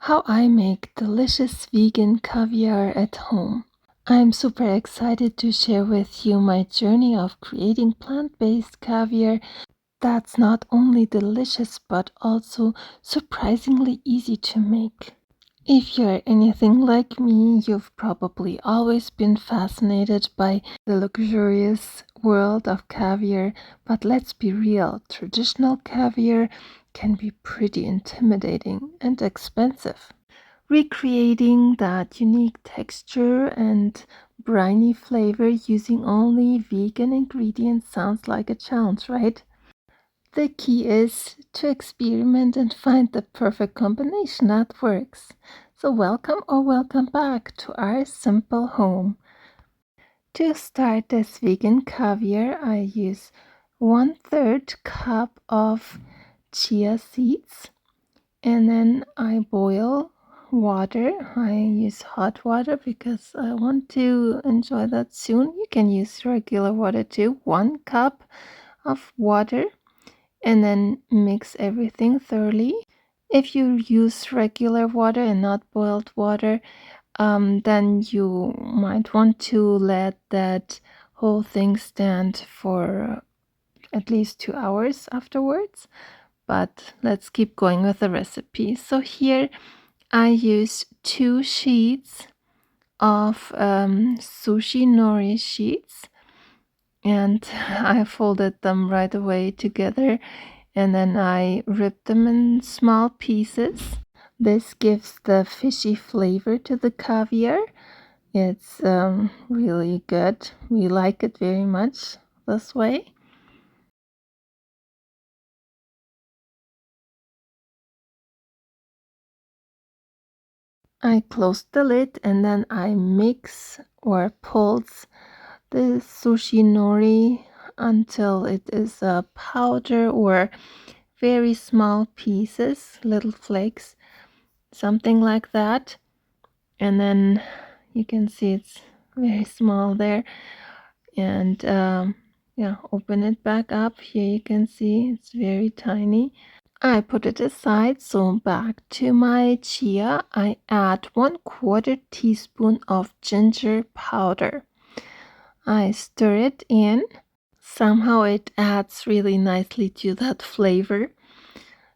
how I make delicious vegan caviar at home. I'm super excited to share with you my journey of creating plant-based caviar that's not only delicious but also surprisingly easy to make. If you're anything like me, you've probably always been fascinated by the luxurious world of caviar, but let's be real, traditional caviar can be pretty intimidating and expensive. Recreating that unique texture and briny flavor using only vegan ingredients sounds like a challenge, right? The key is to experiment and find the perfect combination that works. So welcome or welcome back to our simple home. To start this vegan caviar, I use 1/3 cup of chia seeds, and then I boil water. I use hot water because I want to enjoy that soon. You can use regular water too. 1 cup of water, and then mix everything thoroughly. If you use regular water and not boiled water, then you might want to let that whole thing stand for at least 2 hours afterwards. But let's keep going with the recipe. So here I use 2 sheets of Sushi Nori sheets, and I folded them right away together, and then I rip them in small pieces. This gives the fishy flavor to the caviar. It's really good. We like it very much this way. I close the lid and then I mix or pulse the sushi nori until it is a powder or very small pieces, little flakes, something like that. And then you can see it's very small there. And yeah, open it back up. Here you can see it's very tiny. I put it aside. So back to my chia, I add 1/4 teaspoon of ginger powder. I stir it in. Somehow it adds really nicely to that flavor.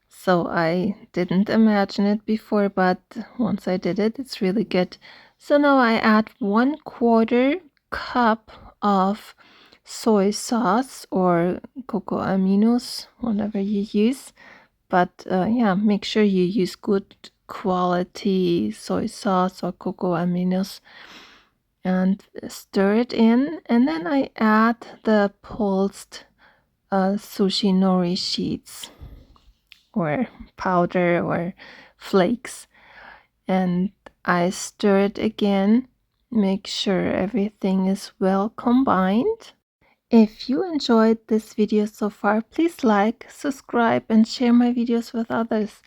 So I didn't imagine it before, but once I did it, it's really good. So now I add 1/4 cup of soy sauce or cocoa aminos, whatever you use. But yeah, make sure you use good quality soy sauce or cocoa aminos and stir it in. And then I add the pulsed sushi nori sheets or powder or flakes, and I stir it again. Make sure everything is well combined. If you enjoyed this video so far, please like, subscribe, and share my videos with others.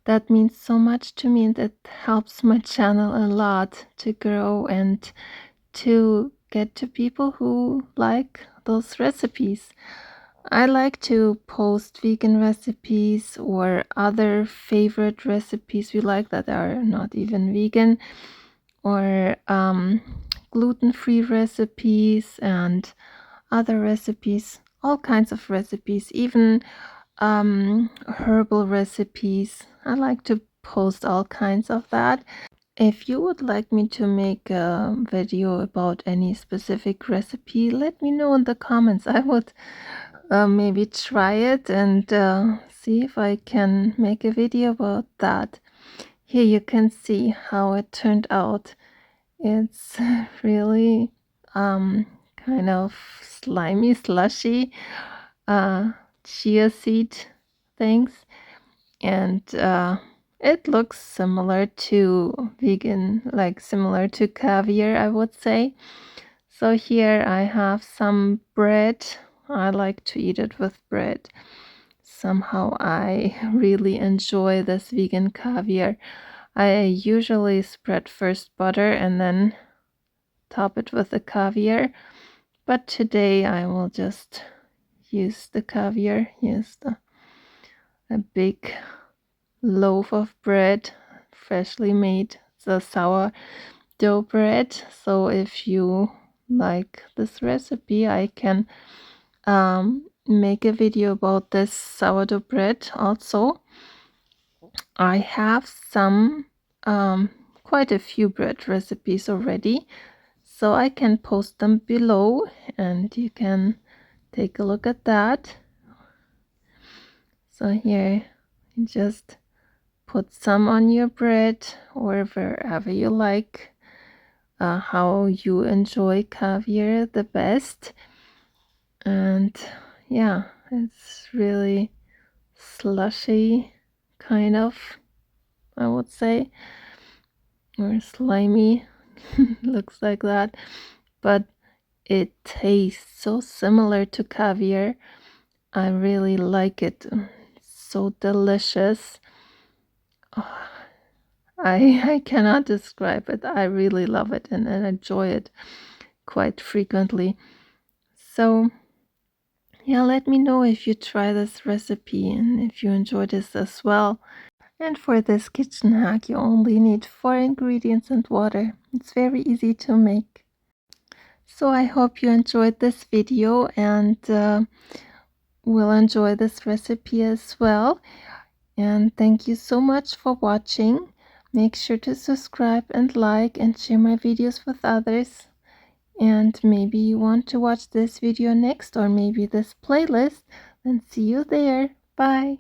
That means so much to me, and it helps my channel a lot to grow and to get to people who like those recipes. I like to post vegan recipes or other favorite recipes we like that are not even vegan, or gluten-free recipes and other recipes, all kinds of recipes, even herbal recipes. I like to post all kinds of that. If you would like me to make a video about any specific recipe, let me know in the comments. I would maybe try it and see if I can make a video about that. Here you can see how it turned out. It's really kind of slimy, slushy chia seed things, and it looks similar to vegan, like similar to caviar, I would say. So here I have some bread. I like to eat it with bread. Somehow I really enjoy this vegan caviar. I usually spread first butter and then top it with the caviar, but today I will just use the caviar, use a big loaf of bread freshly made the sourdough bread. So if you like this recipe, I can make a video about this sourdough bread also. I have some quite a few bread recipes already, so I can post them below and you can take a look at that. So here you just put some on your bread or wherever you like, how you enjoy caviar the best. And yeah, it's really slushy, kind of, I would say, or slimy. Looks like that, but it tastes so similar to caviar. I really like it. So delicious. Oh, I cannot describe it. I really love it and enjoy it quite frequently. So yeah, let me know if you try this recipe and if you enjoy this as well. And for this kitchen hack, you only need 4 ingredients and water. It's very easy to make. So I hope you enjoyed this video and will enjoy this recipe as well. And thank you so much for watching. Make sure to subscribe and like and share my videos with others. And maybe you want to watch this video next or maybe this playlist. Then see you there. Bye.